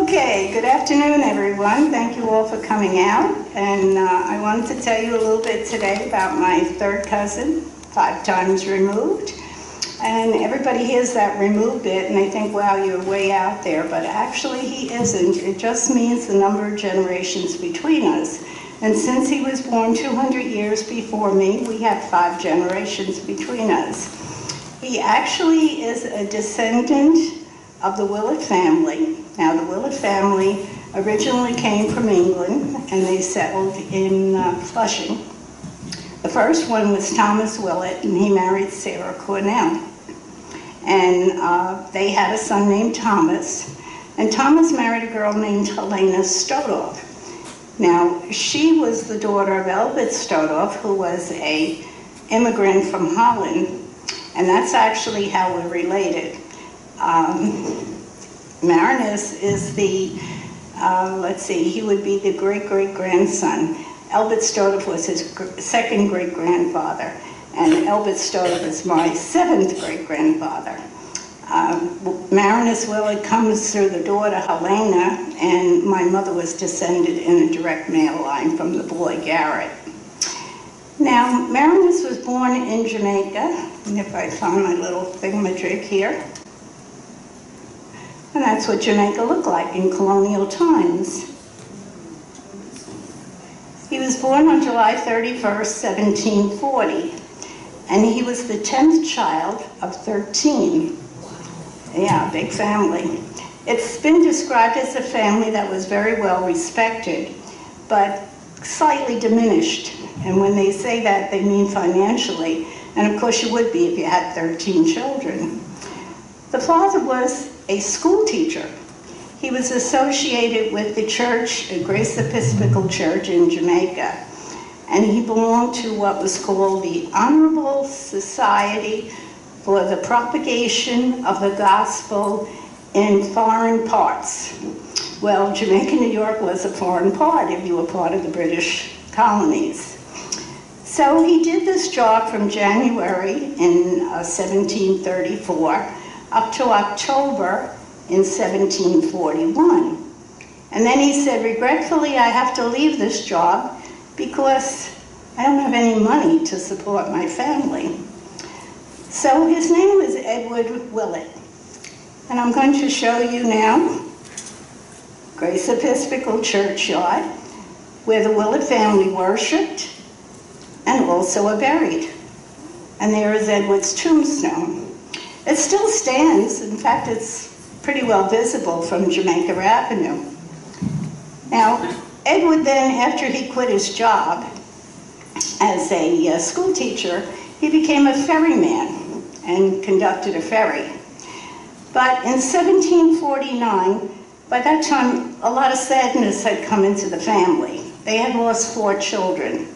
Okay, good afternoon, everyone. Thank you all for coming out. And I wanted to tell you a little bit today about my third cousin, 5 times removed. And everybody hears that removed bit and they think, wow, you're way out there. But actually he isn't. It just means the number of generations between us. And since he was born 200 years before me, we have 5 generations between us. He actually is a descendant of the Willett family. Now, the Willett family originally came from England, and they settled in Flushing. The first one was Thomas Willett, and he married Sarah Cornell. And they had a son named Thomas, and Thomas married a girl named Helena Stodoff. Now, she was the daughter of Elbert Stodoff, who was an immigrant from Holland, and that's actually how we're related. Marinus is the, he would be the great-great-grandson. Albert Stodoff was his second great-grandfather, and Albert Stodoff is my 7th great-grandfather. Marinus Willett comes through the daughter, Helena, and my mother was descended in a direct male line from the boy, Garrett. Now, Marinus was born in Jamaica, and if I find my little thingamajig here, and that's what Jamaica looked like in colonial times. He was born on July 31st, 1740, and he was the 10th child of 13. Yeah, big family. It's been described as a family that was very well respected, but slightly diminished. And when they say that, they mean financially. And of course you would be if you had 13 children. The father was a school teacher. He was associated with the church, Grace Episcopal Church in Jamaica. And he belonged to what was called the Honorable Society for the Propagation of the Gospel in Foreign Parts. Well, Jamaica, New York was a foreign part if you were part of the British colonies. So he did this job from January in 1734 up to October in 1741. And then he said, regretfully, I have to leave this job because I don't have any money to support my family. So his name was Edward Willett. And I'm going to show you now Grace Episcopal Churchyard, where the Willett family worshipped and also are buried. And there is Edward's tombstone. It still stands. In fact, it's pretty well visible from Jamaica Avenue. Now, Edward then, after he quit his job as a school teacher, he became a ferryman and conducted a ferry. But in 1749, by that time, a lot of sadness had come into the family. They had lost 4 children.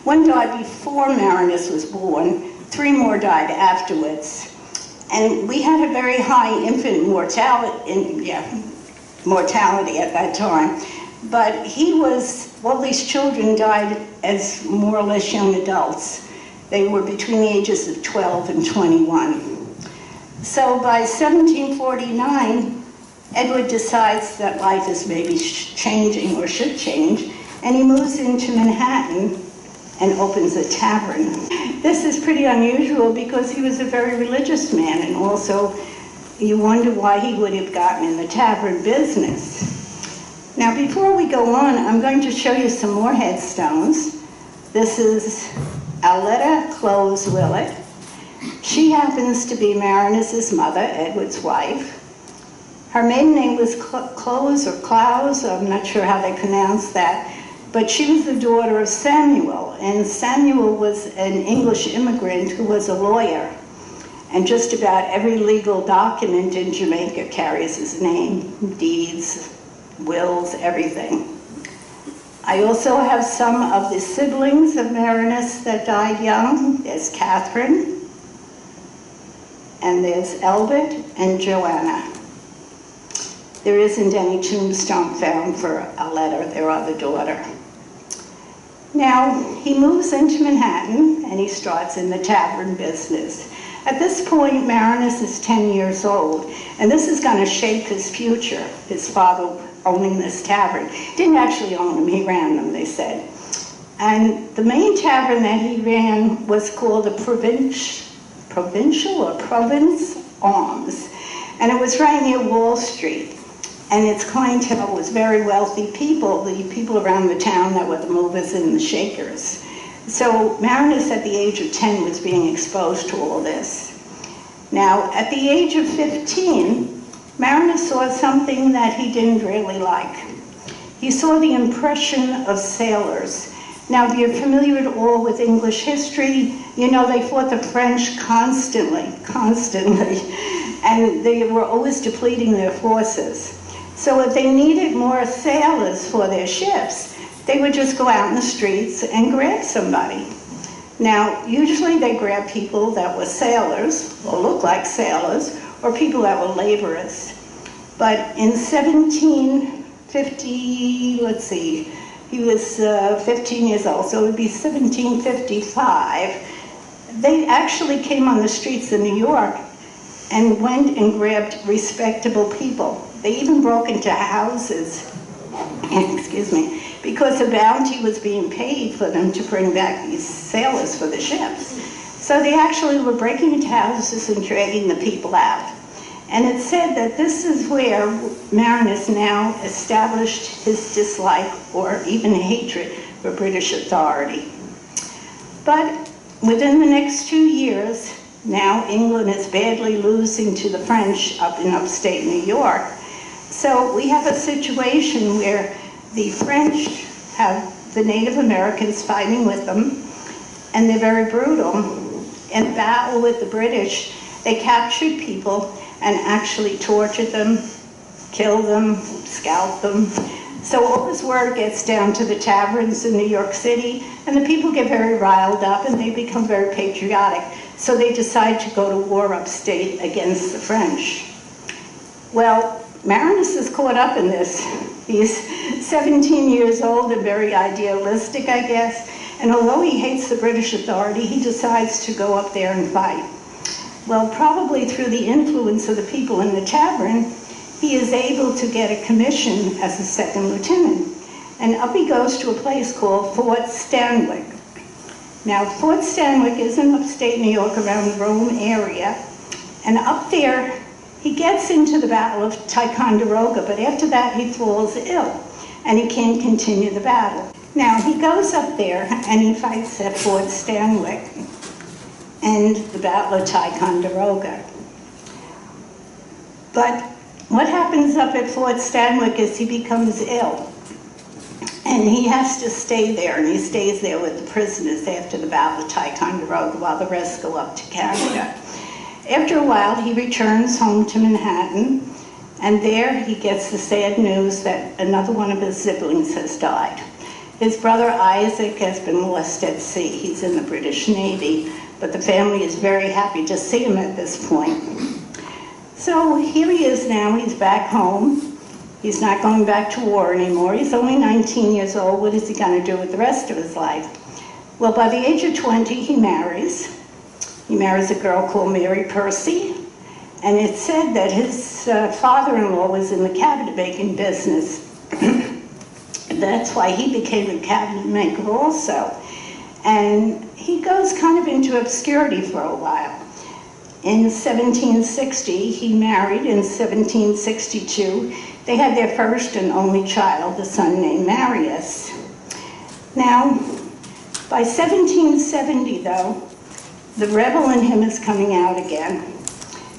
One died before Marinus was born, 3 more died afterwards. And we had a very high infant mortality at that time. But all these children died as more or less young adults. They were between the ages of 12 and 21. So by 1749, Edward decides that life is maybe changing or should change, and he moves into Manhattan and opens a tavern. This is pretty unusual because he was a very religious man, and also you wonder why he would have gotten in the tavern business. Now before we go on, I'm going to show you some more headstones. This is Aletta Close Willett. She happens to be Marinus's mother, Edward's wife. Her maiden name was Close or Clowes, I'm not sure how they pronounce that. But she was the daughter of Samuel, and Samuel was an English immigrant who was a lawyer. And just about every legal document in Jamaica carries his name, deeds, wills, everything. I also have some of the siblings of Marinus that died young. There's Catherine, and there's Albert and Joanna. There isn't any tombstone found for Aletta, their other daughter. Now, he moves into Manhattan, and he starts in the tavern business. At this point, Marinus is 10 years old, and this is going to shape his future. His father owning this tavern. Didn't actually own them, he ran them, they said. And the main tavern that he ran was called the Provincial or Province Arms. And it was right near Wall Street. And its clientele was very wealthy people, the people around the town that were the movers and the shakers. So Marinus at the age of 10 was being exposed to all this. Now, at the age of 15, Marinus saw something that he didn't really like. He saw the impression of sailors. Now, if you're familiar at all with English history, you know they fought the French constantly, and they were always depleting their forces. So if they needed more sailors for their ships, they would just go out in the streets and grab somebody. Now, usually they grab people that were sailors, or looked like sailors, or people that were laborers. But in 1750, let's see, he was 15 years old, so it would be 1755. They actually came on the streets of New York and went and grabbed respectable people. They even broke into houses, excuse me, because a bounty was being paid for them to bring back these sailors for the ships. So they actually were breaking into houses and dragging the people out. And it said that this is where Marinus now established his dislike or even hatred for British authority. But within the next 2 years, now England is badly losing to the French up in upstate New York. So we have a situation where the French have the Native Americans fighting with them, and they're very brutal. In battle with the British, they captured people and actually tortured them, killed them, scalped them. So all this word gets down to the taverns in New York City, and the people get very riled up and they become very patriotic. So they decide to go to war upstate against the French. Well, Marinus is caught up in this. He's 17 years old and very idealistic, I guess. And although he hates the British authority, he decides to go up there and fight. Well, probably through the influence of the people in the tavern, he is able to get a commission as a second lieutenant. And up he goes to a place called Fort Stanwix. Now, Fort Stanwix is in upstate New York around the Rome area. And up there, he gets into the Battle of Ticonderoga, but after that he falls ill and he can't continue the battle. Now, he goes up there and he fights at Fort Stanwix and the Battle of Ticonderoga. But what happens up at Fort Stanwix is he becomes ill. And he has to stay there, and he stays there with the prisoners after the Battle of Ticonderoga while the rest go up to Canada. After a while, he returns home to Manhattan, and there he gets the sad news that another one of his siblings has died. His brother Isaac has been lost at sea. He's in the British Navy, but the family is very happy to see him at this point. So here he is now, he's back home. He's not going back to war anymore. He's only 19 years old. What is he going to do with the rest of his life? Well, by the age of 20, he marries. He marries a girl called Mary Percy. And it's said that his father-in-law was in the cabinet making business. That's why he became a cabinet maker also. And he goes kind of into obscurity for a while. In 1760, he married. In 1762, they had their first and only child, a son named Marinus. Now, by 1770, though, the rebel in him is coming out again,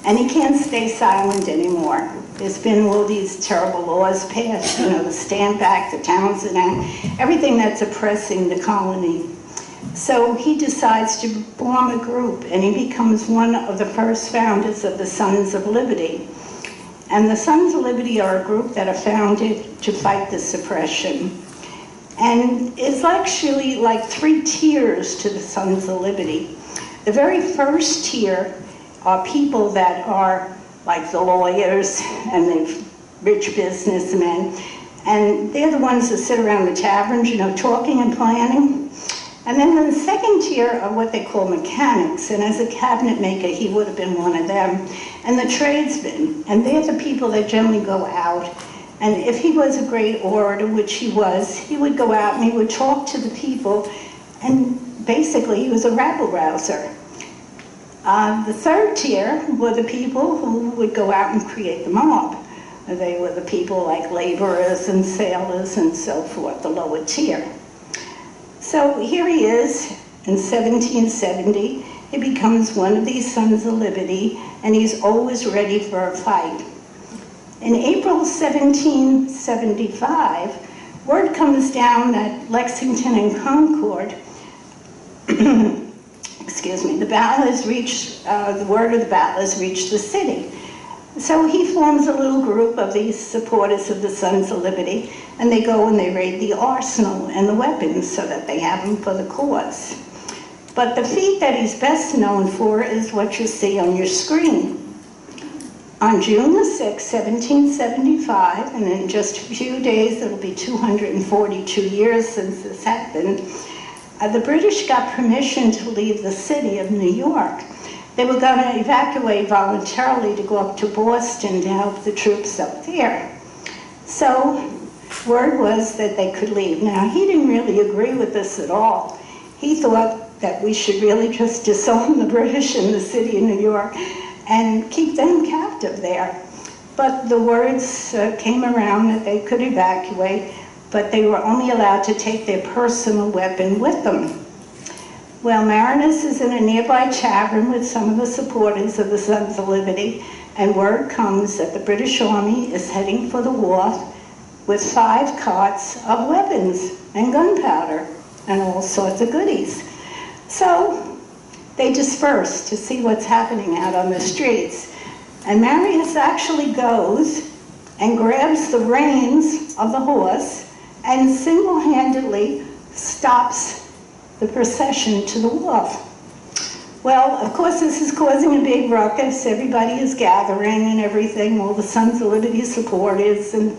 and he can't stay silent anymore. There's been all these terrible laws passed, you know, the Stamp Act, the Townsend Act, everything that's oppressing the colony. So he decides to form a group, and he becomes one of the first founders of the Sons of Liberty. And the Sons of Liberty are a group that are founded to fight the suppression. And it's actually like 3 tiers to the Sons of Liberty. The very first tier are people that are like the lawyers and the rich businessmen. And they're the ones that sit around the taverns, you know, talking and planning. And then the second tier are what they call mechanics, and as a cabinet maker, he would have been one of them. And the tradesmen, and they're the people that generally go out And if he was a great orator, which he was, he would go out and he would talk to the people, and basically he was a rabble-rouser. The third tier were the people who would go out and create the mob. They were the people like laborers and sailors and so forth, the lower tier. So here he is in 1770. He becomes one of these Sons of Liberty, and he's always ready for a fight. In April 1775, word comes down that Lexington and Concord, excuse me, the battle has reached, the word of the battle has reached the city. So he forms a little group of these supporters of the Sons of Liberty, and they go and they raid the arsenal and the weapons so that they have them for the cause. But the feat that he's best known for is what you see on your screen. On June the 6th, 1775, and in just a few days, it'll be 242 years since this happened, the British got permission to leave the city of New York. They were going to evacuate voluntarily to go up to Boston to help the troops up there. So word was that they could leave. Now, he didn't really agree with this at all. He thought that we should really just disarm the British in the city of New York and keep them captive there. But the words came around that they could evacuate, but they were only allowed to take their personal weapon with them. Well, Marinus is in a nearby tavern with some of the supporters of the Sons of Liberty, and word comes that the British Army is heading for the wharf with 5 carts of weapons and gunpowder and all sorts of goodies. So they disperse to see what's happening out on the streets. And Marinus actually goes and grabs the reins of the horse and single-handedly stops the procession to the wharf. Well, of course, this is causing a big ruckus. Everybody is gathering and everything, all the Sons of Liberty supporters, and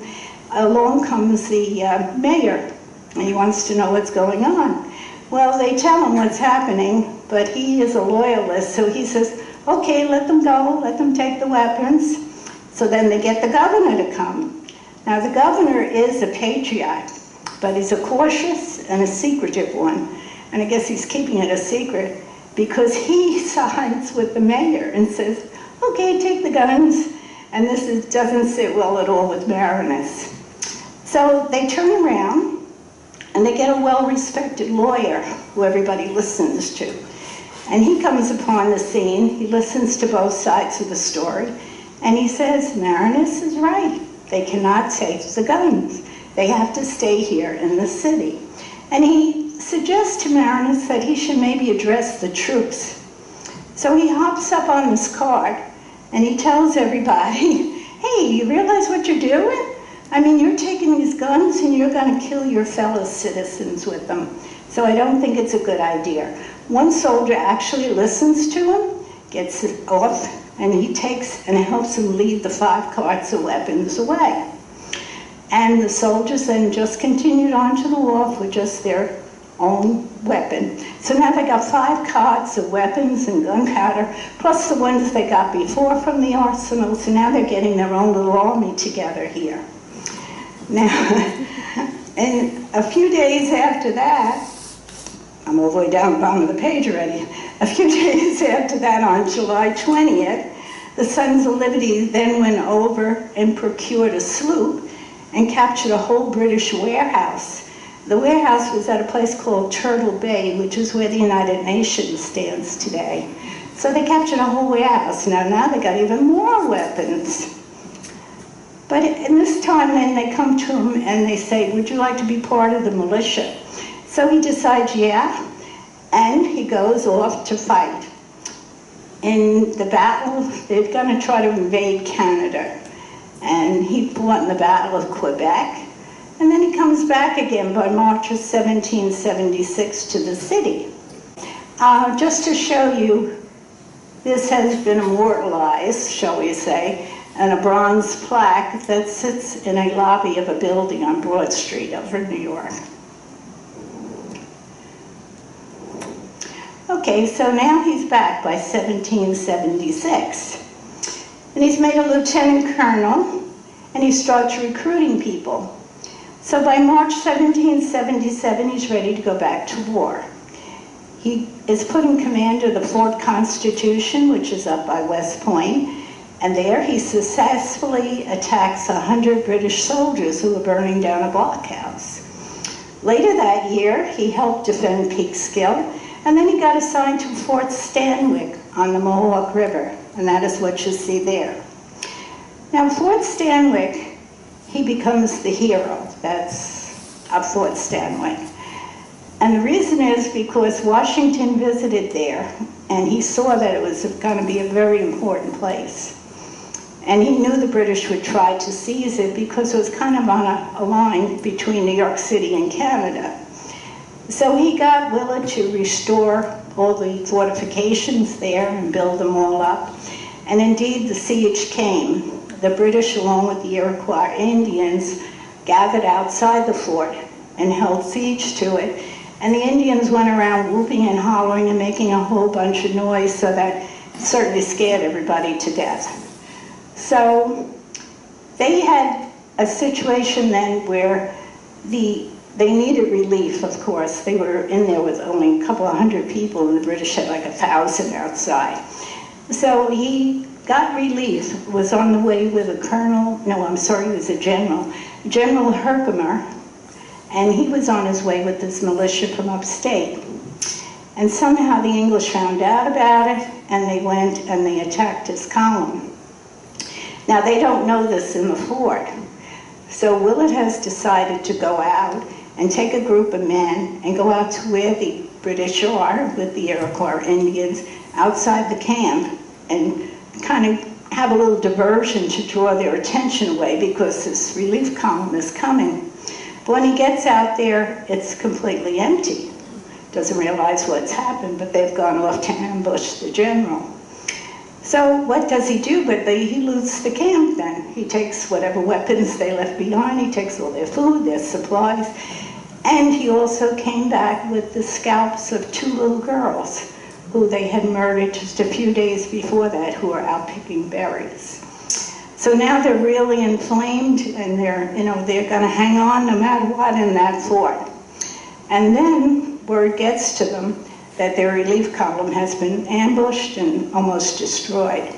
along comes the mayor, and he wants to know what's going on. Well, they tell him what's happening, but he is a loyalist, so he says, okay, let them go, let them take the weapons. So then they get the governor to come. Now, the governor is a patriot, but he's a cautious and a secretive one. And I guess he's keeping it a secret because he sides with the mayor and says, okay, take the guns. And this doesn't sit well at all with Baroness. So they turn around and they get a well-respected lawyer who everybody listens to. And he comes upon the scene, he listens to both sides of the story, and he says, Marinus is right. They cannot take the guns. They have to stay here in the city. And he suggests to Marinus that he should maybe address the troops. So he hops up on this cart and he tells everybody, hey, you realize what you're doing? I mean, you're taking these guns and you're going to kill your fellow citizens with them. So I don't think it's a good idea. One soldier actually listens to him, gets off, and he takes and helps him lead the 5 carts of weapons away. And the soldiers then just continued on to the wharf with just their own weapon. So now they got 5 carts of weapons and gunpowder, plus the ones they got before from the arsenal. So now they're getting their own little army together here. Now, and a few days after that, I'm all the way down the bottom of the page already. A few days after that, on July 20th, the Sons of Liberty then went over and procured a sloop and captured a whole British warehouse. The warehouse was at a place called Turtle Bay, which is where the United Nations stands today. So they captured a whole warehouse. Now they got even more weapons. But in this time, then they come to him and they say, would you like to be part of the militia? So he decides, yeah, and he goes off to fight. In the battle, they're going to try to invade Canada. And he fought in the Battle of Quebec. And then he comes back again by March of 1776 to the city. Just to show you, this has been immortalized, shall we say, and a bronze plaque that sits in a lobby of a building on Broad Street over in New York. Okay, so now he's back by 1776. And he's made a lieutenant colonel, and he starts recruiting people. So by March 1777, he's ready to go back to war. He is put in command of the Fort Constitution, which is up by West Point, and there he successfully attacks 100 British soldiers who were burning down a blockhouse. Later that year, he helped defend Peekskill, and then he got assigned to Fort Stanwix on the Mohawk River, and that is what you see there. Now, Fort Stanwix, he becomes the hero. That's up Fort Stanwix. And the reason is because Washington visited there, and he saw that it was going to be a very important place. And he knew the British would try to seize it because it was kind of on a line between New York City and Canada. So he got Willett to restore all the fortifications there and build them all up. And indeed, the siege came. The British, along with the Iroquois Indians, gathered outside the fort and held siege to it. And the Indians went around whooping and hollering and making a whole bunch of noise, so that certainly scared everybody to death. So they had a situation then where they needed relief, of course. They were in there with only a couple of hundred people, and the British had like 1,000 outside. So he got relief, was on the way with a colonel, no, I'm sorry, he was a general, General Herkimer, and he was on his way with this militia from upstate. And somehow the English found out about it, and they went and they attacked his column. Now, they don't know this in the fort. So Willett has decided to go out and take a group of men and go out to where the British are with the Iroquois Indians outside the camp and kind of have a little diversion to draw their attention away because this relief column is coming. But when he gets out there, it's completely empty. Doesn't realize what's happened, but they've gone off to ambush the general. So what does he do? But he loots the camp then. He takes whatever weapons they left behind, he takes all their food, their supplies, and he also came back with the scalps of 2 little girls who they had murdered just a few days before that, who were out picking berries. So now they're really inflamed, and they're going to hang on no matter what in that fort. And then word gets to them that their relief column has been ambushed and almost destroyed.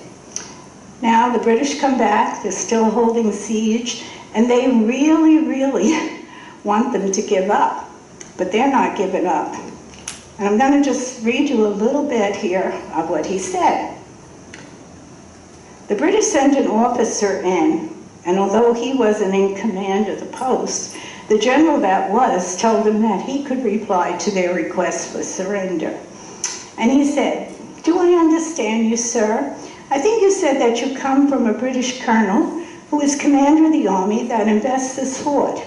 Now the British come back, they're still holding siege, and they really, really want them to give up, but they're not giving up. And I'm going to just read you a little bit here of what he said. The British sent an officer in, and although he wasn't in command of the post, the general that was told him that he could reply to their request for surrender. And he said, "Do I understand you, sir? I think you said that you come from a British colonel who is commander of the army that invests this fort.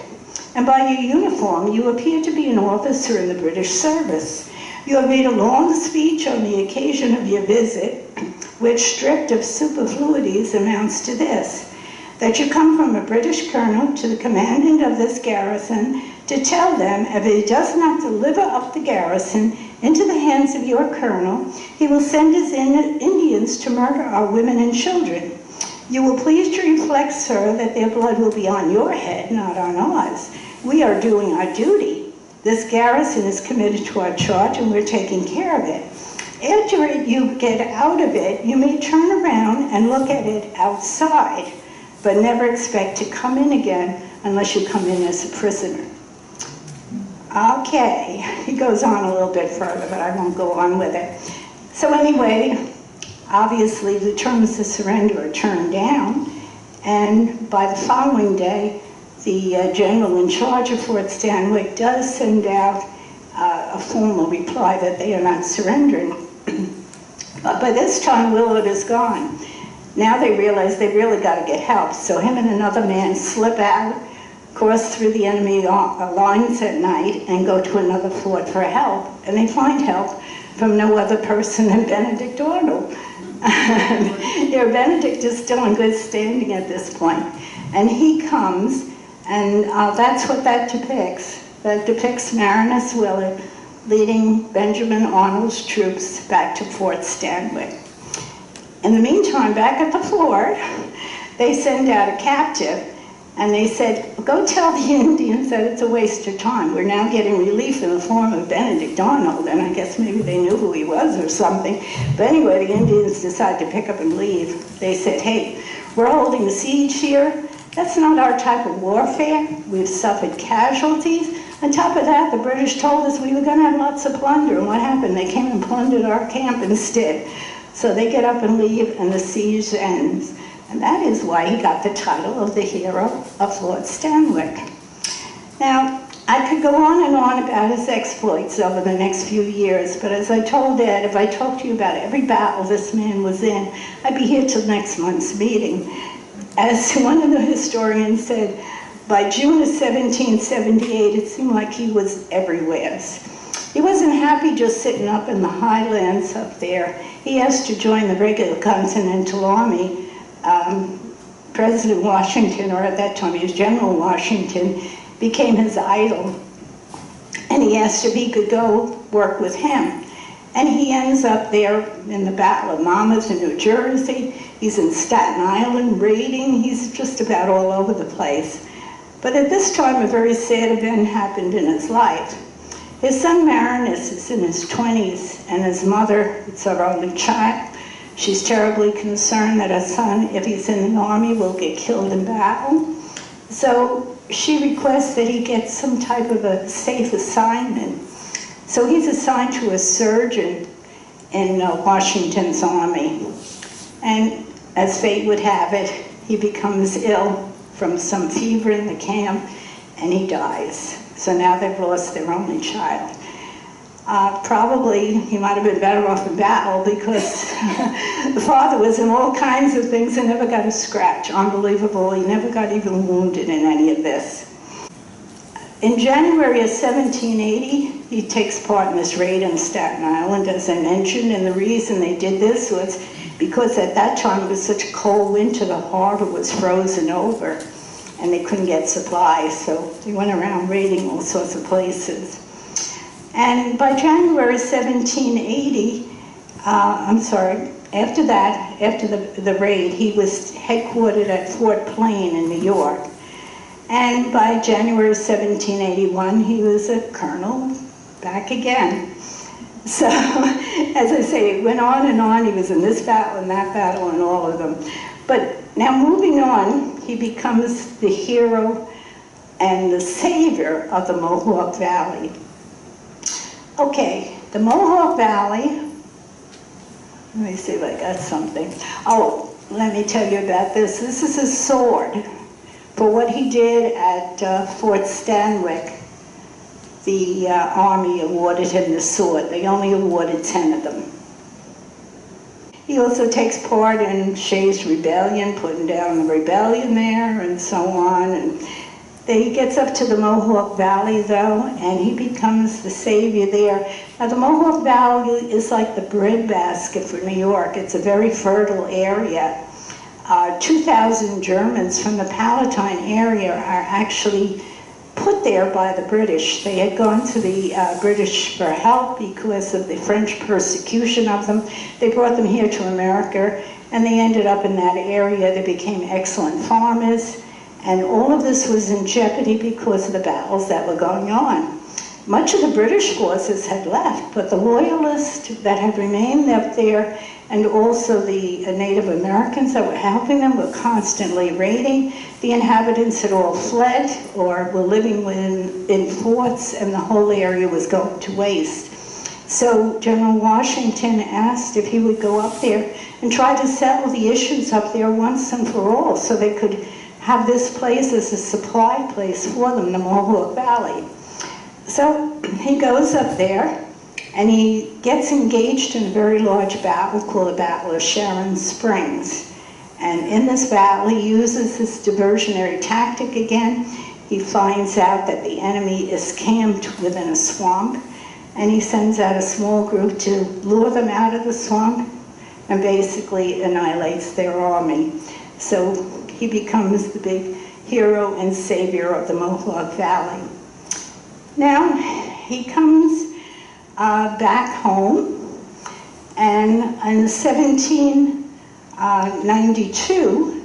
And by your uniform, you appear to be an officer in the British service. You have made a long speech on the occasion of your visit, which, stripped of superfluities, amounts to this: that you come from a British colonel to the commandant of this garrison to tell them if he does not deliver up the garrison into the hands of your colonel, he will send his Indians to murder our women and children. You will please to reflect, sir, that their blood will be on your head, not on ours. We are doing our duty. This garrison is committed to our charge, and we're taking care of it. After you get out of it, you may turn around and look at it outside, but never expect to come in again unless you come in as a prisoner." Okay, he goes on a little bit further, but I won't go on with it. So anyway, obviously the terms of surrender are turned down, and by the following day, the general in charge of Fort Stanwix does send out a formal reply that they are not surrendering. But by this time, Willett is gone. Now they realize they really got to get help, so him and another man slip out, cross through the enemy lines at night, and go to another fort for help. And they find help from no other person than Benedict Arnold. Benedict is still in good standing at this point. And he comes, and that's what that depicts. That depicts Marinus Willett leading Benjamin Arnold's troops back to Fort Stanwix. In the meantime, back at the fort, they send out a captive, And they said, go tell the Indians that it's a waste of time. We're now getting relief in the form of Benedict Arnold, and I guess maybe they knew who he was or something. But anyway, the Indians decided to pick up and leave. They said, hey, we're holding a siege here. That's not our type of warfare. We've suffered casualties. On top of that, the British told us we were going to have lots of plunder, and what happened? They came and plundered our camp instead. So they get up and leave, and the siege ends. And that is why he got the title of the hero of Lord Stanwick. Now, I could go on about his exploits over the next few years, but as I told Ed, if I talked to you about every battle this man was in, I'd be here till next month's meeting. As one of the historians said, by June of 1778, it seemed like he was everywhere. He wasn't happy just sitting up in the highlands up there. He asked to join the regular Continental Army. President Washington, or at that time he was General Washington, became his idol. And he asked if he could go work with him. And he ends up there in the Battle of Monmouth in New Jersey. He's in Staten Island raiding. He's just about all over the place. But at this time, a very sad event happened in his life. His son Marinus is in his 20s, and his mother, it's her only child. She's terribly concerned that her son, if he's in the army, will get killed in battle. So she requests that he get some type of a safe assignment. So he's assigned to a surgeon in Washington's army. And as fate would have it, he becomes ill from some fever in the camp, and he dies. So now they've lost their only child. Probably he might have been better off in battle because the father was in all kinds of things and never got a scratch. Unbelievable, he never got even wounded in any of this. In January of 1780, he takes part in this raid on Staten Island, as I mentioned, and the reason they did this was because at that time it was such a cold winter, the harbor was frozen over and they couldn't get supplies, so they went around raiding all sorts of places. And by January 1780, after that, after the raid, he was headquartered at Fort Plain in New York. And by January 1781, he was a colonel back again. So, as I say, it went on and on. He was in this battle and that battle and all of them. But now moving on, he becomes the hero and the savior of the Mohawk Valley. Okay, the Mohawk Valley, let me see if I got something. Oh, let me tell you about this. This is his sword. For what he did at Fort Stanwick, the Army awarded him the sword. They only awarded 10 of them. He also takes part in Shays' rebellion, putting down the rebellion there and so on. And he gets up to the Mohawk Valley, though, and he becomes the savior there. Now, the Mohawk Valley is like the breadbasket for New York. It's a very fertile area. 2,000 Germans from the Palatine area are actually put there by the British. They had gone to the British for help because of the French persecution of them. They brought them here to America, and they ended up in that area. They became excellent farmers, and all of this was in jeopardy because of the battles that were going on. Much of the British forces had left, but the loyalists that had remained up there, and also the Native Americans that were helping them, were constantly raiding. The inhabitants had all fled or were living in forts, and the whole area was going to waste. So General Washington asked if he would go up there and try to settle the issues up there once and for all, so they could have this place as a supply place for them, the Mohawk Valley. So he goes up there, and he gets engaged in a very large battle called the Battle of Sharon Springs. And in this battle, he uses this diversionary tactic again. He finds out that the enemy is camped within a swamp, and he sends out a small group to lure them out of the swamp and basically annihilates their army. So he becomes the big hero and savior of the Mohawk Valley. Now, he comes back home, and in 1792,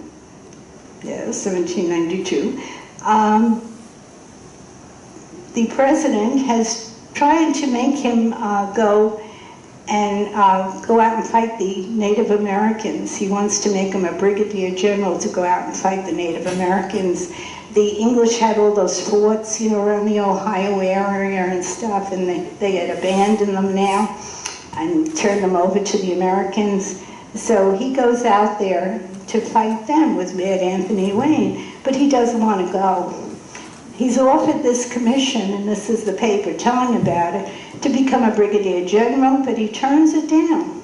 yeah, 1792. The president has tried to make him go out and fight the Native Americans. He wants to make him a brigadier general to go out and fight the Native Americans. The English had all those forts, you know, around the Ohio area and stuff, and they had abandoned them now and turned them over to the Americans. So he goes out there to fight them with Mad Anthony Wayne, but he doesn't want to go. He's offered this commission, and this is the paper telling about it, to become a brigadier general, but he turns it down.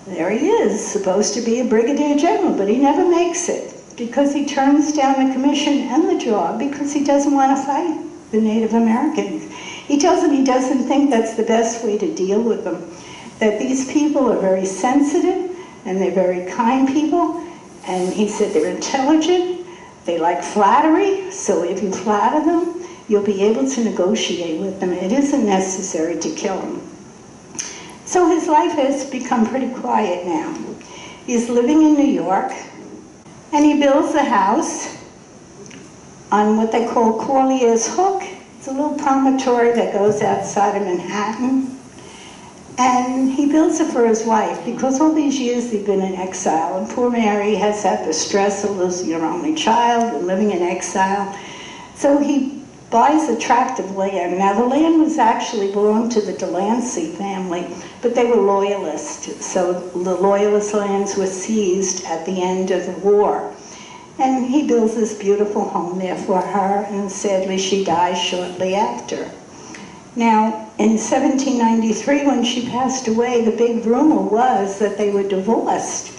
There he is, supposed to be a brigadier general, but he never makes it because he turns down the commission and the job because he doesn't want to fight the Native Americans. He doesn't think that's the best way to deal with them, that these people are very sensitive and they're very kind people, and he said they're intelligent, they like flattery, so if you flatter them, you'll be able to negotiate with them. It isn't necessary to kill them. So his life has become pretty quiet now. He's living in New York, and he builds a house on what they call Corlier's Hook. It's a little promontory that goes outside of Manhattan. And he builds it for his wife, because all these years they've been in exile, and poor Mary has had the stress of losing her only child and living in exile. So he buys a tract of land. Now the land was actually belonged to the Delancey family, but they were loyalists, so the loyalist lands were seized at the end of the war. And he builds this beautiful home there for her, and sadly she dies shortly after. Now, in 1793, when she passed away, the big rumor was that they were divorced.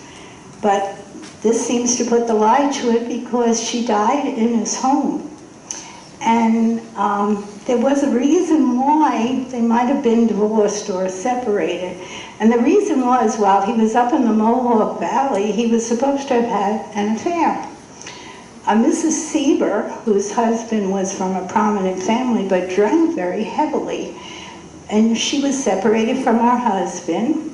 But this seems to put the lie to it, because she died in his home. And there was a reason why they might have been divorced or separated. And the reason was, while he was up in the Mohawk Valley, he was supposed to have had an affair. Mrs. Sieber, whose husband was from a prominent family but drank very heavily, and she was separated from her husband,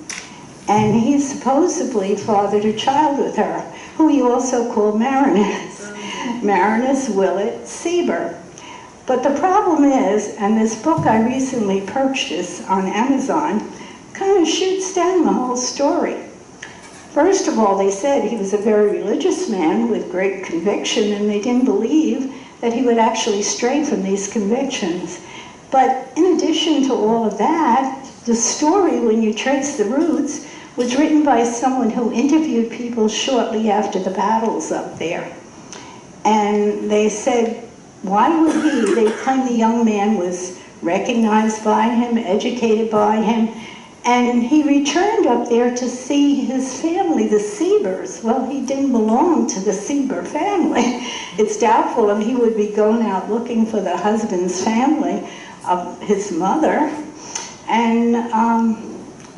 and he supposedly fathered a child with her, who he also called Marinus, Marinus Willett Sieber. But the problem is, and this book I recently purchased on Amazon kind of shoots down the whole story. First of all, they said he was a very religious man with great conviction, and they didn't believe that he would actually stray from these convictions. But in addition to all of that, the story, when you trace the roots, was written by someone who interviewed people shortly after the battles up there. And they said, why would he? They claimed the young man was recognized by him, educated by him, and he returned up there to see his family, the Siebers. Well, he didn't belong to the Sieber family. It's doubtful if he would be going out looking for the husband's family of his mother. And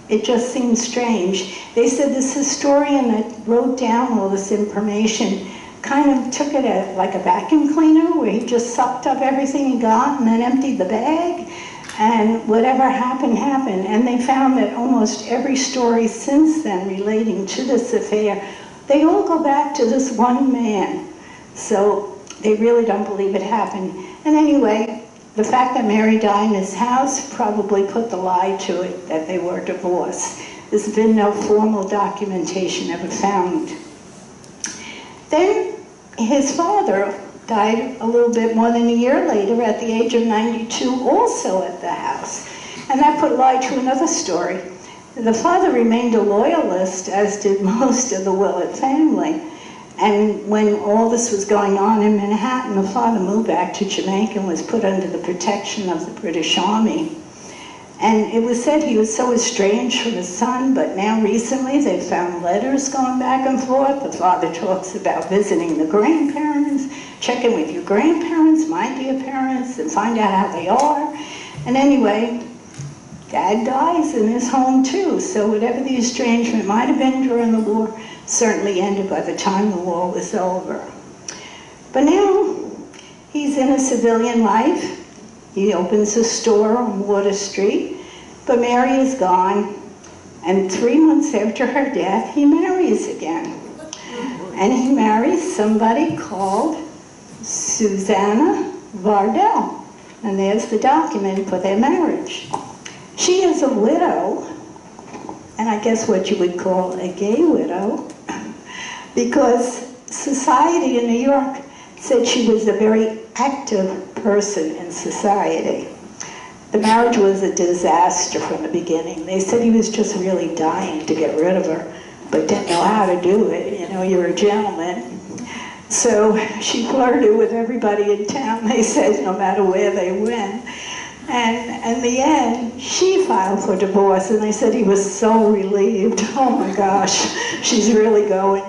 it just seemed strange. They said this historian that wrote down all this information kind of took it like a vacuum cleaner, where he just sucked up everything he got and then emptied the bag, and whatever happened, happened. And they found that almost every story since then relating to this affair, they all go back to this one man. So they really don't believe it happened. And anyway, the fact that Mary died in his house probably put the lie to it that they were divorced. There's been no formal documentation ever found. Then his father died a little bit more than a year later at the age of 92, also at the house. And that put light to another story. The father remained a loyalist, as did most of the Willett family. And when all this was going on in Manhattan, the father moved back to Jamaica and was put under the protection of the British Army. And it was said he was so estranged from his son, but now recently they found letters going back and forth. The father talks about visiting the grandparents, checking with your grandparents, my dear parents, and find out how they are. And anyway, Dad dies in his home too, so whatever the estrangement might have been during the war certainly ended by the time the war was over. But now he's in a civilian life. He opens a store on Water Street, but Mary is gone, and 3 months after her death, he marries again. and he married somebody called Susanna Vardell. And there's the document for their marriage. She is a widow, and I guess what you would call a gay widow, because society in New York said she was a very active person in society. The marriage was a disaster from the beginning. They said he was just really dying to get rid of her, but didn't know how to do it. You know, you're a gentleman. So she flirted with everybody in town, they said, no matter where they went. And in the end, she filed for divorce, and they said he was so relieved. Oh my gosh, she's really going.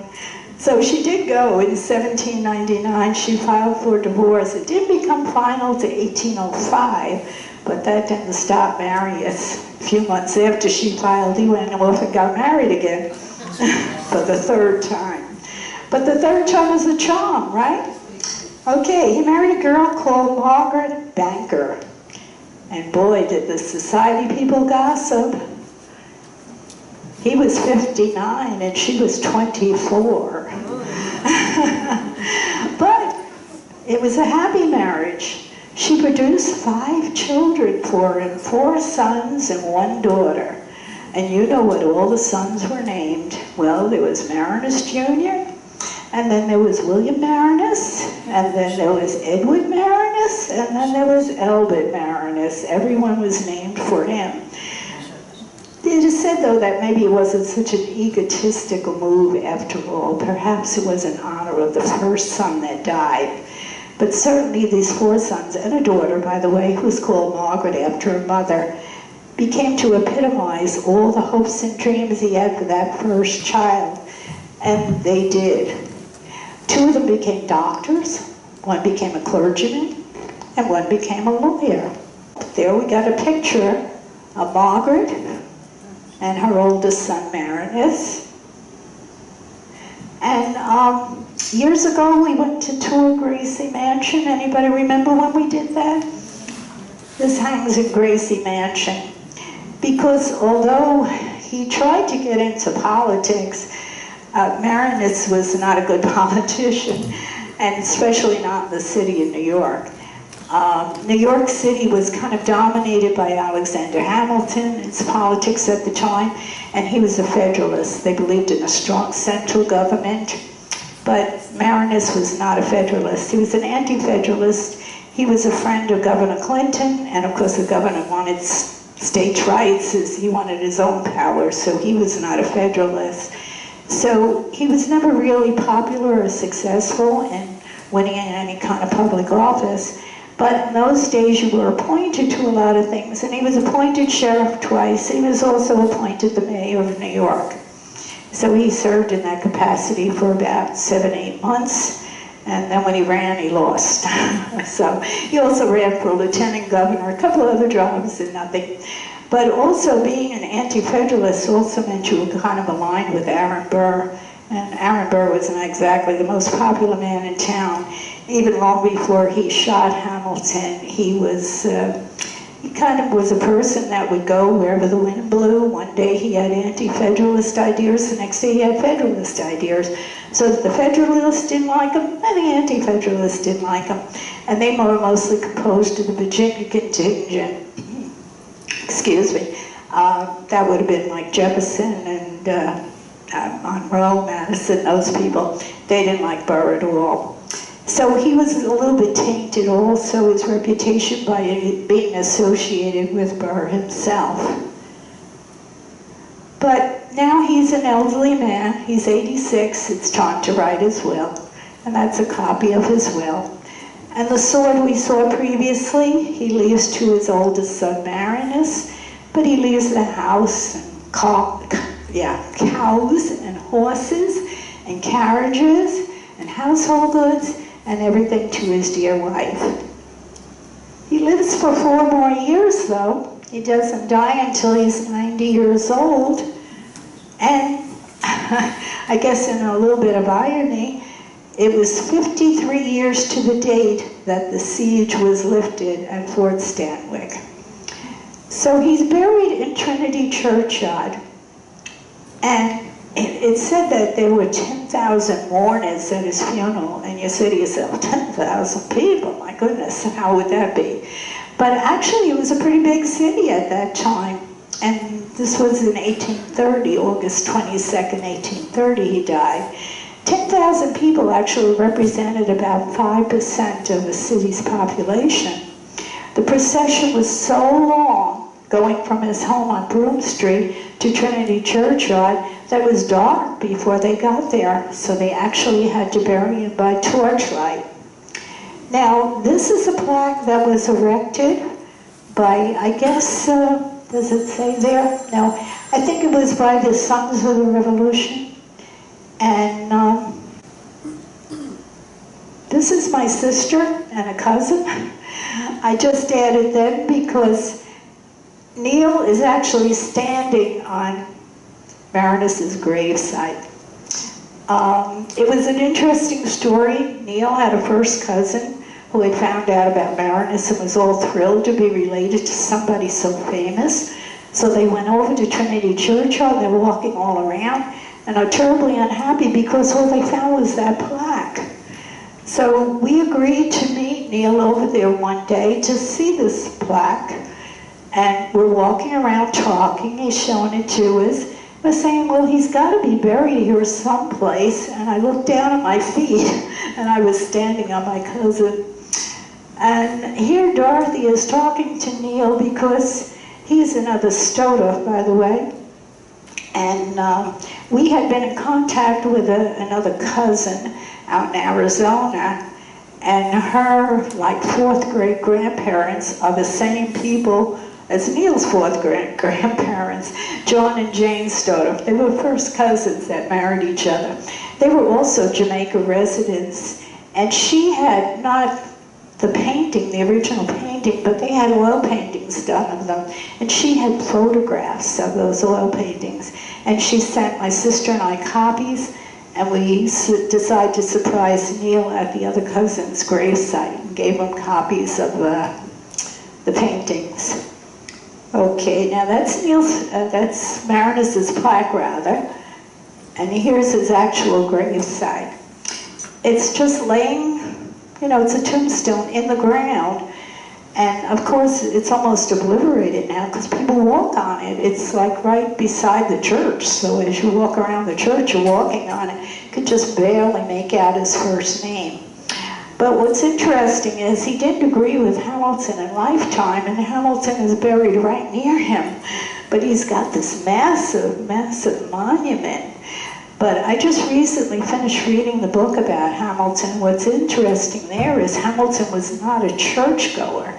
So she did go in 1799. She filed for divorce. It did become final to 1805, but that didn't stop Marinus. A few months after she filed, he went off and got married again for the third time. But the third time is a charm, right? Okay, he married a girl called Margaret Banker. And boy, did the society people gossip. He was 59 and she was 24. But it was a happy marriage. She produced 5 children for him, 4 sons and 1 daughter. And you know what all the sons were named. Well, there was Marinus Jr., and then there was William Marinus, and then there was Edward Marinus, and then there was Albert Marinus. Everyone was named for him. It is said, though, that maybe it wasn't such an egotistical move after all. Perhaps it was in honor of the first son that died. But certainly these 4 sons, and a daughter, by the way, who was called Margaret after her mother, became to epitomize all the hopes and dreams he had for that first child. And they did. 2 of them became doctors, 1 became a clergyman, and 1 became a lawyer. There we got a picture of Margaret and her oldest son, Marinus. And years ago, we went to tour Gracie Mansion. Anybody remember when we did that? This hangs in Gracie Mansion. Because although he tried to get into politics, Marinus was not a good politician, and especially not in the city of New York. New York City was kind of dominated by Alexander Hamilton, its politics at the time, and he was a Federalist. They believed in a strong central government, but Marinus was not a Federalist. He was an anti-Federalist. He was a friend of Governor Clinton, and of course the governor wanted states' rights, he wanted his own power, so he was not a Federalist. So he was never really popular or successful in winning in any kind of public office. But in those days you were appointed to a lot of things, and he was appointed sheriff twice. He was also appointed the mayor of New York. So he served in that capacity for about 7-8 months, and then when he ran, he lost. So he also ran for lieutenant governor, a couple of other jobs and nothing. But also being an anti-federalist also meant you were kind of aligned with Aaron Burr. And Aaron Burr was not exactly the most popular man in town. Even long before he shot Hamilton, he kind of was a person that would go wherever the wind blew. One day he had anti-federalist ideas, the next day he had federalist ideas. So that the federalists didn't like him, and the anti-federalists didn't like him. And they were mostly composed of the Virginia contingent. Excuse me. That would have been like Jefferson and Monroe, Madison, those people. They didn't like Burr at all. So he was a little bit tainted also, his reputation, by being associated with Burr himself. But now he's an elderly man, he's 86, it's time to write his will. And that's a copy of his will. And the sword we saw previously, he leaves to his oldest son, Marinus, but he leaves the house and cows and horses and carriages and household goods and everything to his dear wife. He lives for 4 more years, though. He doesn't die until he's 90 years old. And I guess in a little bit of irony, it was 53 years to the date that the siege was lifted at Fort Stanwix. So he's buried in Trinity Churchyard. And it said that there were 10,000 mourners at his funeral, and you say to yourself, 10,000 people, my goodness, how would that be? But actually, it was a pretty big city at that time, and this was in 1830, August 22nd, 1830, he died. 10,000 people actually represented about 5% of the city's population. The procession was so long, going from his home on Broome Street to Trinity Churchyard, that it was dark before they got there, so they actually had to bury him by torchlight. Now, this is a plaque that was erected by, I guess, does it say there? No, I think it was by the Sons of the Revolution. And this is my sister and a cousin. I just added them because Neil is actually standing on Marinus's gravesite. It was an interesting story. Neil had a first cousin who had found out about Marinus and was all thrilled to be related to somebody so famous. So they went over to Trinity Churchyard. They were walking all around and are terribly unhappy because all they found was that plaque. So we agreed to meet Neil over there one day to see this plaque. And we're walking around talking. He's showing it to us. We're saying, well, he's got to be buried here someplace. And I looked down at my feet, and I was standing on my cousin. And here Dorothy is talking to Neil because he's another Stoda, by the way. And we had been in contact with another cousin out in Arizona. And her, like, fourth grade grandparents are the same people as Neil's fourth grandparents, John and Jane Stoda. They were first cousins that married each other. They were also Jamaica residents, and she had not the painting, the original painting, but they had oil paintings done of them, and she had photographs of those oil paintings, and she sent my sister and I copies, and we decided to surprise Neil at the other cousin's gravesite and gave him copies of the paintings. Okay, now that's that's Marinus's plaque, rather, and here's his actual gravesite. It's just laying, you know, it's a tombstone in the ground, and of course it's almost obliterated now because people walk on it. It's like right beside the church, so as you walk around the church, you're walking on it. You could just barely make out his first name. But what's interesting is he didn't agree with Hamilton in lifetime, and Hamilton is buried right near him. But he's got this massive, massive monument. But I just recently finished reading the book about Hamilton. What's interesting there is Hamilton was not a churchgoer.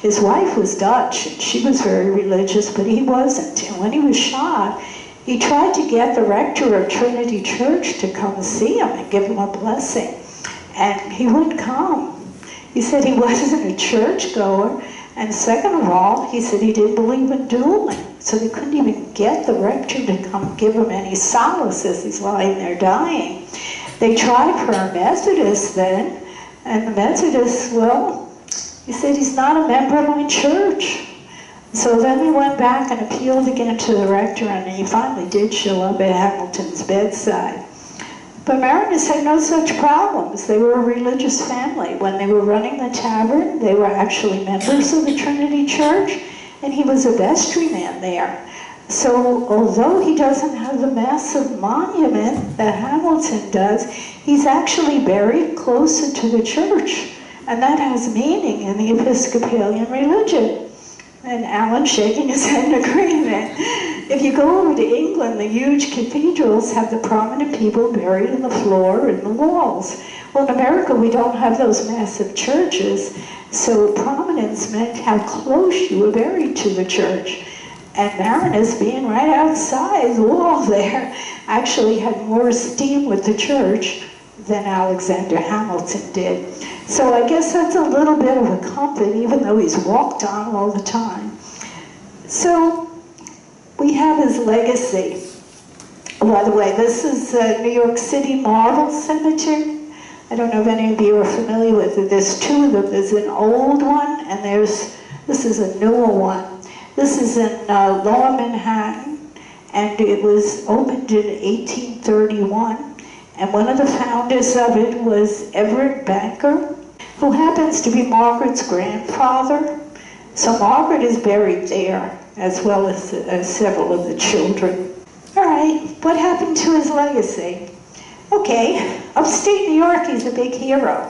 His wife was Dutch, and she was very religious, but he wasn't. And when he was shot, he tried to get the rector of Trinity Church to come see him and give him a blessing. And he wouldn't come. He said he wasn't a churchgoer. And second of all, he said he didn't believe in dueling. So they couldn't even get the rector to come give him any solace as he's lying there dying. They tried for a Methodist then, and the Methodist, well, he said he's not a member of my church. So then they went back and appealed again to the rector, and he finally did show up at Hamilton's bedside. But Marinus had no such problems. They were a religious family. When they were running the tavern, they were actually members of the Trinity Church, and he was a vestryman there. So although he doesn't have the massive monument that Hamilton does, he's actually buried closer to the church. And that has meaning in the Episcopalian religion. And Alan's shaking his head in agreement. If you go over to England, the huge cathedrals have the prominent people buried in the floor and the walls. Well, in America, we don't have those massive churches, so prominence meant how close you were buried to the church. And Marinus, being right outside the wall there, actually had more esteem with the church than Alexander Hamilton did. So I guess that's a little bit of a comfort, even though he's walked on all the time. So we have his legacy. By the way, this is New York City Marble Cemetery. I don't know if any of you are familiar with it. There's two of them. There's an old one, and this is a newer one. This is in Lower Manhattan, and it was opened in 1831, and one of the founders of it was Everett Banker, who happens to be Margaret's grandfather. So Margaret is buried there, as well as several of the children. All right, what happened to his legacy? Okay, upstate New York, he's a big hero.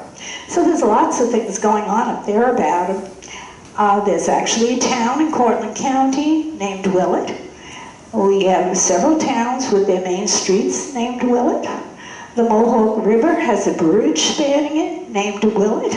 So there's lots of things going on up there about him. There's actually a town in Cortland County named Willett. We have several towns with their main streets named Willett. The Mohawk River has a bridge spanning it named Willett.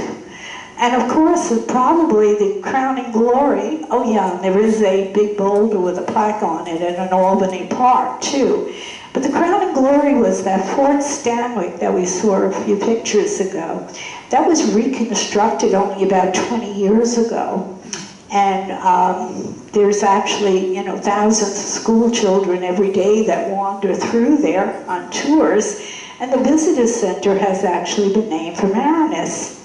And of course, probably the crowning glory, oh yeah, and there is a big boulder with a plaque on it in an Albany Park too. But the crowning glory was that Fort Stanwix that we saw a few pictures ago. That was reconstructed only about 20 years ago. And there's actually, thousands of school children every day that wander through there on tours. And the visitor center has actually been named for Marinus.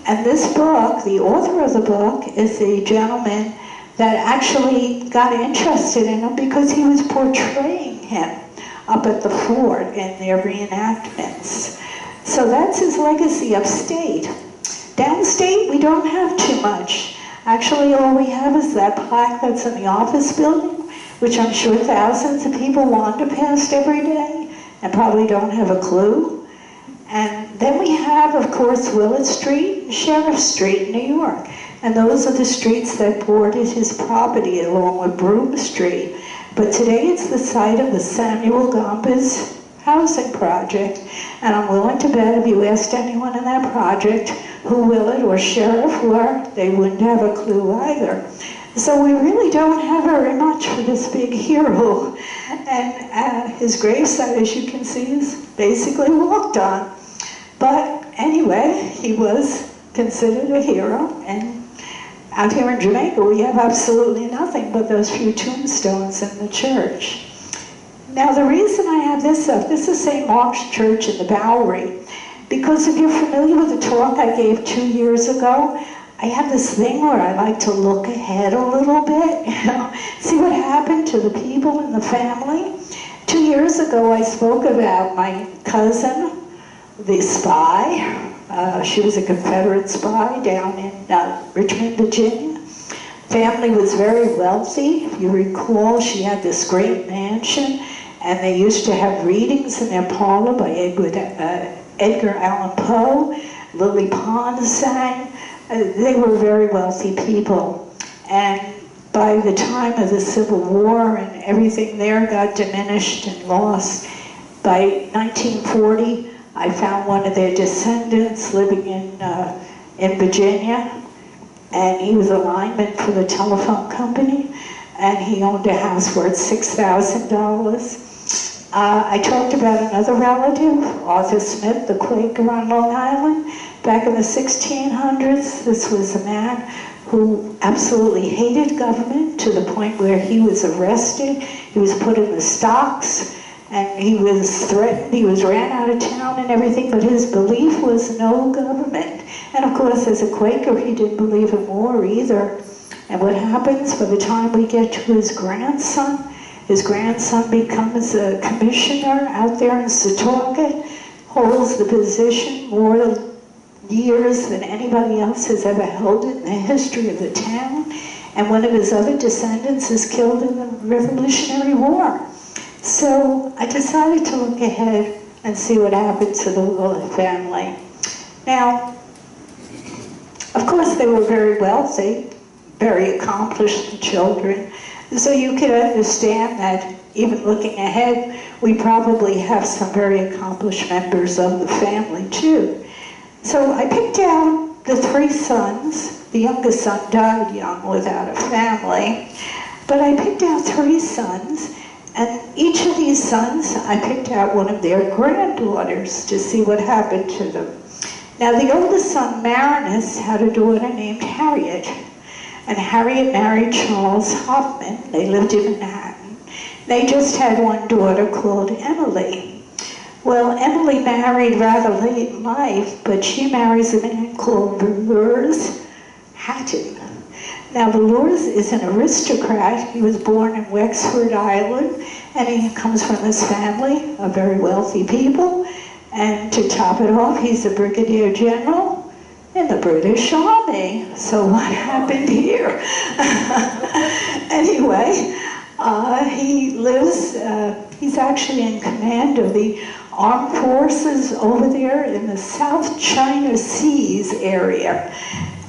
And this book, the author of the book, is a gentleman that actually got interested in him because he was portraying him up at the fort in their reenactments. So that's his legacy upstate. Downstate, we don't have too much. Actually, all we have is that plaque that's in the office building, which I'm sure thousands of people wander past every day and probably don't have a clue. And then we have, of course, Willett Street and Sheriff Street in New York. And those are the streets that bordered his property along with Broome Street. But today it's the site of the Samuel Gompers housing project. And I'm willing to bet if you asked anyone in that project who Willett or Sheriff were, they wouldn't have a clue either. So we really don't have very much for this big hero. And his gravesite, as you can see, is basically walked on. But anyway, he was considered a hero. And out here in Jamaica, we have absolutely nothing but those few tombstones in the church. Now, the reason I have this up, this is St. Mark's Church in the Bowery. Because if you're familiar with the talk I gave 2 years ago, I have this thing where I like to look ahead a little bit, see what happened to the people in the family. 2 years ago, I spoke about my cousin, the spy. She was a Confederate spy down in Richmond, Virginia. Family was very wealthy. If you recall, she had this great mansion, and they used to have readings in their parlor by Edgar Allan Poe. Lily Pond sang. They were very wealthy people. And by the time of the Civil War and everything there got diminished and lost, by 1940, I found one of their descendants living in Virginia, and he was a lineman for the telephone company, and he owned a house worth $6,000. I talked about another relative, Arthur Smith, the Quaker on Long Island. Back in the 1600s, this was a man who absolutely hated government to the point where he was arrested, he was put in the stocks, and he was threatened, he was ran out of town and everything, but his belief was no government. And of course, as a Quaker, he didn't believe in war either. And what happens by the time we get to his grandson becomes a commissioner out there in Setauket, holds the position more years than anybody else has ever held it in the history of the town. And one of his other descendants is killed in the Revolutionary War. So I decided to look ahead and see what happened to the Willett family. Now, of course, they were very wealthy, very accomplished children. So you can understand that even looking ahead, we probably have some very accomplished members of the family too. So I picked out the 3 sons. The youngest son died young without a family. But I picked out 3 sons, and each of these sons, I picked out one of their granddaughters to see what happened to them. Now the oldest son, Marinus, had a daughter named Harriet. And Harriet married Charles Hoffman. They lived in Manhattan. They just had one daughter called Emily. Well, Emily married rather late in life, but she marries a man called Verers Hatton. Now, Valores is an aristocrat. He was born in Wexford, Ireland, and he comes from this family of very wealthy people. And to top it off, he's a brigadier general in the British Army. So what happened here? Anyway, he lives, he's actually in command of the armed forces over there in the South China Seas area.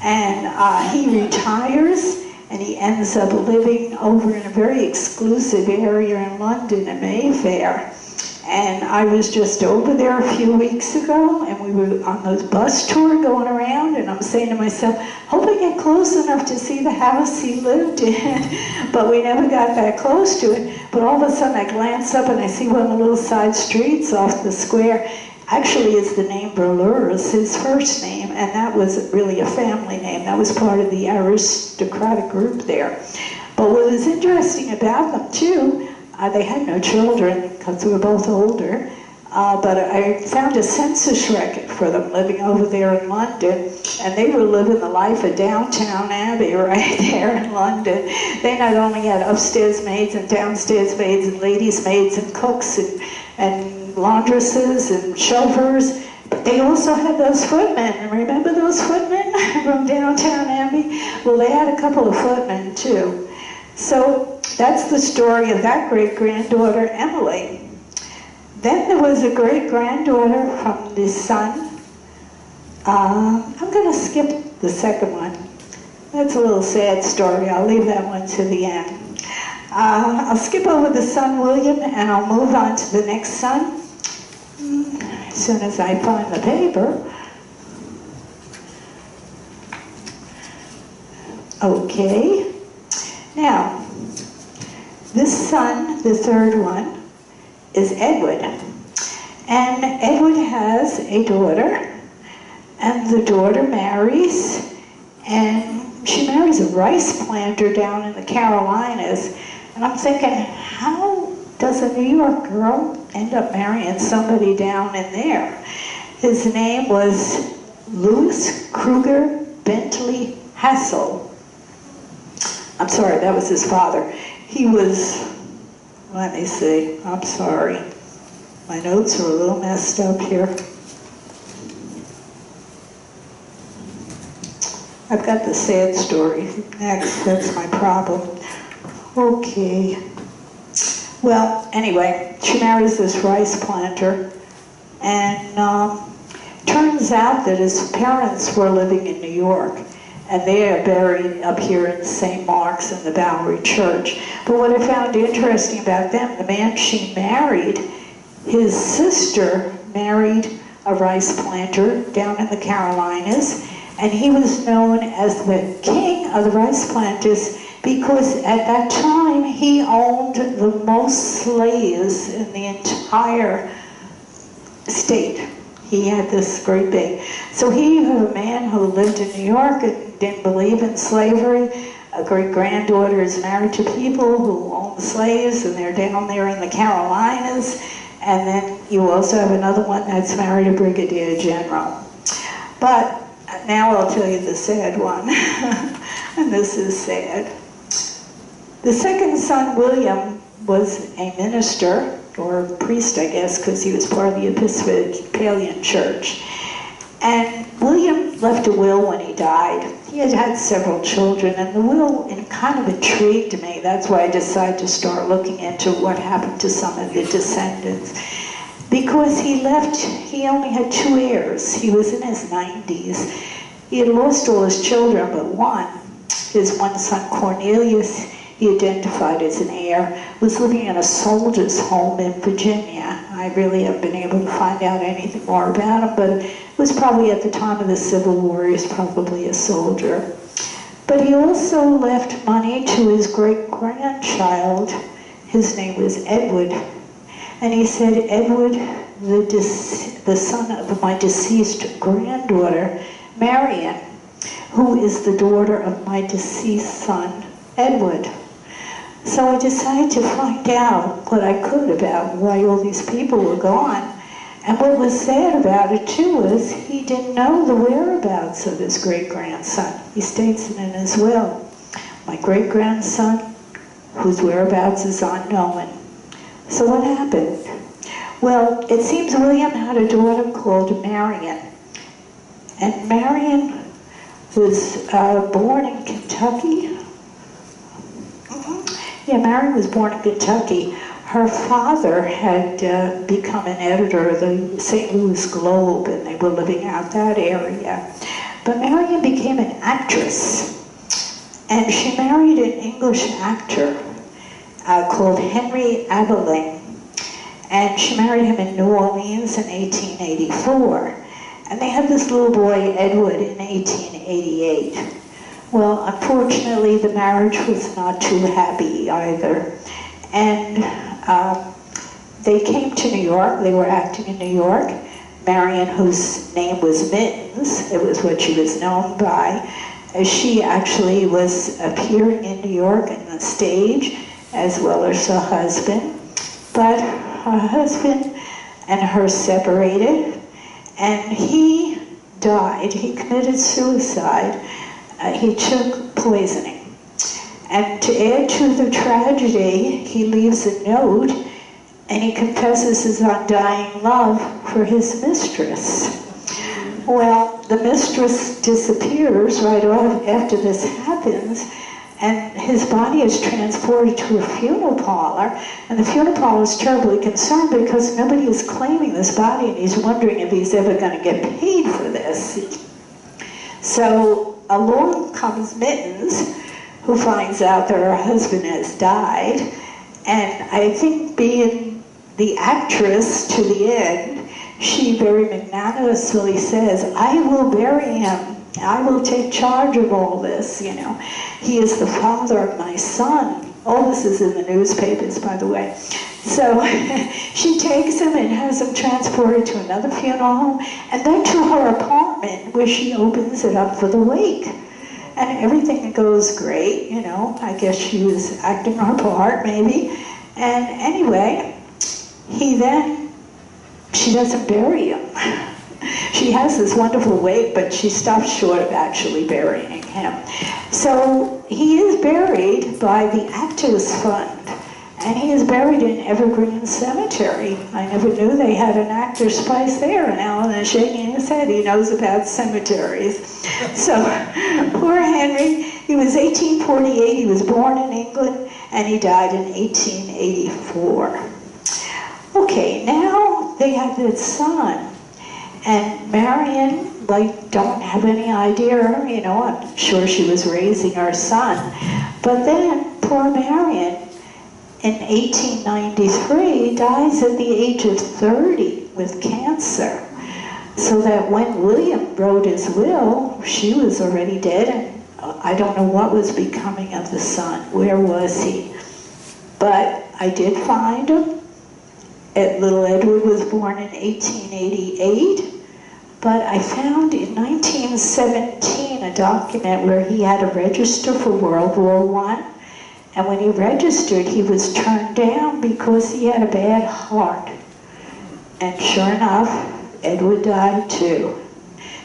And he retires, and he ends up living over in a very exclusive area in London, in Mayfair. And I was just over there a few weeks ago, and we were on those bus tour going around, and I'm saying to myself, hope I get close enough to see the house he lived in. But we never got that close to it. But all of a sudden I glance up and I see one of the little side streets off the square. Actually, is the name Valores, his first name, and that was really a family name. That was part of the aristocratic group there. But what was interesting about them, too, they had no children because they were both older, but I found a census record for them living over there in London, and they were living the life of Downtown Abbey right there in London. They not only had upstairs maids and downstairs maids and ladies' maids and cooks and laundresses and chauffeurs, but they also had those footmen. Remember those footmen from Downtown Abbey? Well, they had a couple of footmen too. So that's the story of that great-granddaughter, Emily. Then there was a great-granddaughter from the son. I'm going to skip the second one. That's a little sad story. I'll leave that one to the end. I'll skip over the son, William, and I'll move on to the next son as soon as I find the paper. Okay. Now, this son, the third one, is Edward. And Edward has a daughter, and the daughter marries, and she marries a rice planter down in the Carolinas. And I'm thinking, how does a New York girl end up marrying somebody down in there? His name was Louis Kruger Bentley Hassel. I'm sorry, that was his father. He was, let me see, I'm sorry. My notes are a little messed up here. I've got the sad story next, that's my problem. Okay. Well, anyway, she marries this rice planter, and turns out that his parents were living in New York, and they are buried up here in St. Mark's in the Bowery Church. But what I found interesting about them, the man she married, his sister married a rice planter down in the Carolinas, and he was known as the king of the rice planters because at that time he owned the most slaves in the entire state. He had this great big. So here you have a man who lived in New York and didn't believe in slavery. A great-granddaughter is married to people who own slaves, and they're down there in the Carolinas. And then you also have another one that's married a brigadier general. But now I'll tell you the sad one. And this is sad. The second son, William, was a minister, or a priest, I guess, because he was part of the Episcopalian Church. And William left a will when he died. He had had several children, and the will kind of intrigued me. That's why I decided to start looking into what happened to some of the descendants. Because he only had 2 heirs. He was in his 90s. He had lost all his children but one. His one son, Cornelius, he identified as an heir, was living in a soldier's home in Virginia. I really haven't been able to find out anything more about him, but it was probably at the time of the Civil War, he was probably a soldier. But he also left money to his great-grandchild. His name was Edward. And he said, Edward, the son of my deceased granddaughter, Marion, who is the daughter of my deceased son, Edward. So I decided to find out what I could about why all these people were gone. And what was sad about it, too, was he didn't know the whereabouts of his great-grandson. He states it in his will. my great-grandson, whose whereabouts is unknown. So what happened? Well, it seems William had a daughter called Marion. And Marion was born in Kentucky. Yeah, Marion was born in Kentucky. Her father had become an editor of the St. Louis Globe, and they were living out that area. But Marion became an actress, and she married an English actor called Henry Abeling, and she married him in New Orleans in 1884. And they had this little boy, Edward, in 1888. Well, unfortunately, the marriage was not too happy either. And they came to New York. They were acting in New York. Marion, whose name was Mittens, it was what she was known by, she actually was appearing in New York on the stage, as well as her husband. But her husband and her separated, and he died. He committed suicide. He took poisoning. And to add to the tragedy, he leaves a note, and he confesses his undying love for his mistress. Well, the mistress disappears right off after this happens, and his body is transported to a funeral parlor, and the funeral parlor is terribly concerned because nobody is claiming this body, and he's wondering if he's ever going to get paid for this. So along comes Mittens, who finds out that her husband has died, and I think being the actress to the end, she very magnanimously says, I will bury him. I will take charge of all this, you know. He is the father of my son. All this is in the newspapers, by the way. So she takes him and has him transported to another funeral home, and then to her apartment, where she opens it up for the wake. And everything goes great, you know. I guess she was acting her part, maybe. And anyway, she doesn't bury him. She has this wonderful wake, but she stops short of actually burying him. So he is buried by the Actors Fund, and he is buried in Evergreen Cemetery. I never knew they had an actor's place there, and Alan is shaking his head. He knows about cemeteries. So poor Henry, he was 1848, he was born in England, and he died in 1884. Okay, now they have this son. And Marion, don't have any idea, you know, I'm sure she was raising her son. But then, poor Marion, in 1893, dies at the age of 30 with cancer. So that when William wrote his will, she was already dead, and I don't know what was becoming of the son. Where was he? But I did find him. Little Edward was born in 1888. But I found in 1917 a document where he had to register for World War I. And when he registered, he was turned down because he had a bad heart. And sure enough, Edward died too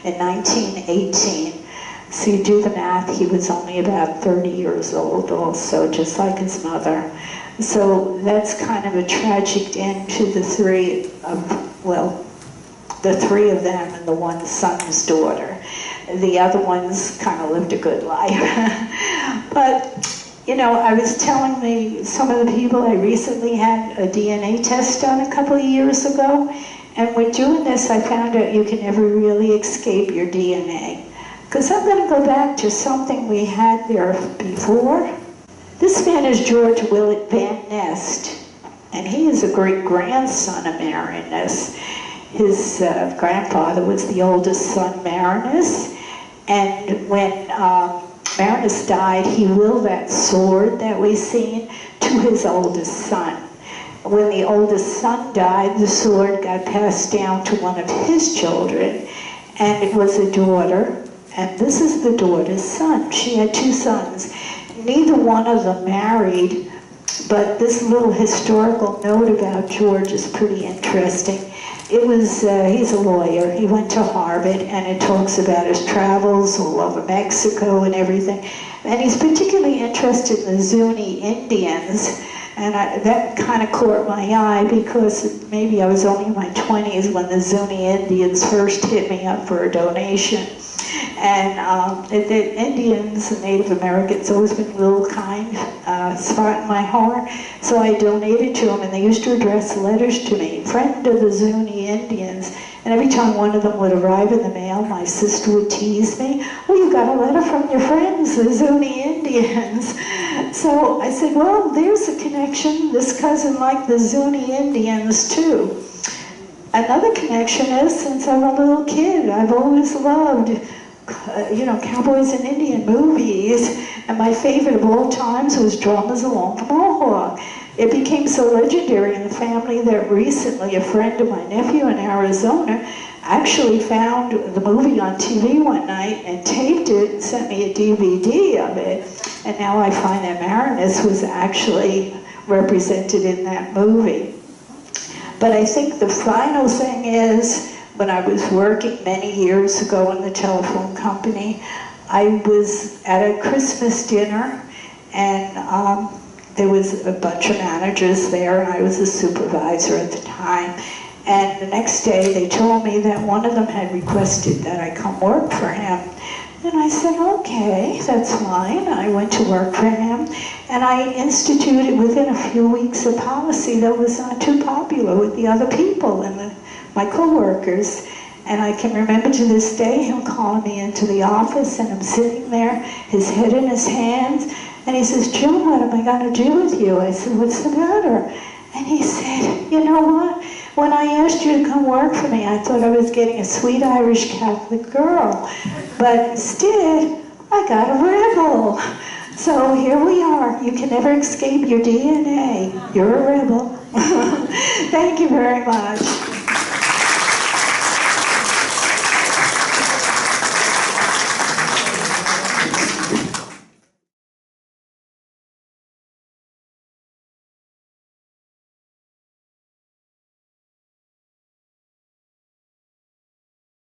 in 1918. So you do the math, he was only about 30 years old also, just like his mother. So that's kind of a tragic end to the three of them and the one son's daughter. The other ones kind of lived a good life. But, you know, I was telling some of the people I recently had a DNA test done a couple of years ago, and with doing this I found out you can never really escape your DNA. Because I'm going to go back to something we had there before. This man is George Willett Van Nest, and he is a great-grandson of Marinus. His grandfather was the oldest son, Marinus, and when Marinus died, he willed that sword that we've seen to his oldest son. When the oldest son died, the sword got passed down to one of his children, and it was a daughter, and this is the daughter's son. She had two sons. Neither one of them married, but this little historical note about George is pretty interesting. he's a lawyer. He went to Harvard, and it talks about his travels all over Mexico and everything. And he's particularly interested in the Zuni Indians. And that kind of caught my eye because maybe I was only in my 20s when the Zuni Indians first hit me up for a donation. And the Indians, the Native Americans, always been a little kind spot in my heart. So I donated to them, and they used to address letters to me, friend of the Zuni Indians. And every time one of them would arrive in the mail, my sister would tease me, "Oh, you got a letter from your friends, the Zuni Indians." So I said, well, there's a connection. This cousin liked the Zuni Indians too. Another connection is, since I'm a little kid, I've always loved cowboys and Indian movies, and my favorite of all times was Dramas Along the Mohawk. It became so legendary in the family that recently a friend of my nephew in Arizona actually found the movie on TV one night and taped it and sent me a DVD of it. And now I find that Marinus was actually represented in that movie. But I think the final thing is, when I was working many years ago in the telephone company, I was at a Christmas dinner, and there was a bunch of managers there, and I was a supervisor at the time. And the next day they told me that one of them had requested that I come work for him. And I said, okay, that's fine. I went to work for him, and I instituted within a few weeks a policy that was not too popular with the other people and my co-workers. And I can remember to this day him calling me into the office, and I'm sitting there, his head in his hands, and he says, "Joan, what am I going to do with you?" I said, "What's the matter?" And he said, "You know what? When I asked you to come work for me, I thought I was getting a sweet Irish Catholic girl. But instead, I got a rebel. So here we are. You can never escape your DNA. You're a rebel." Thank you very much.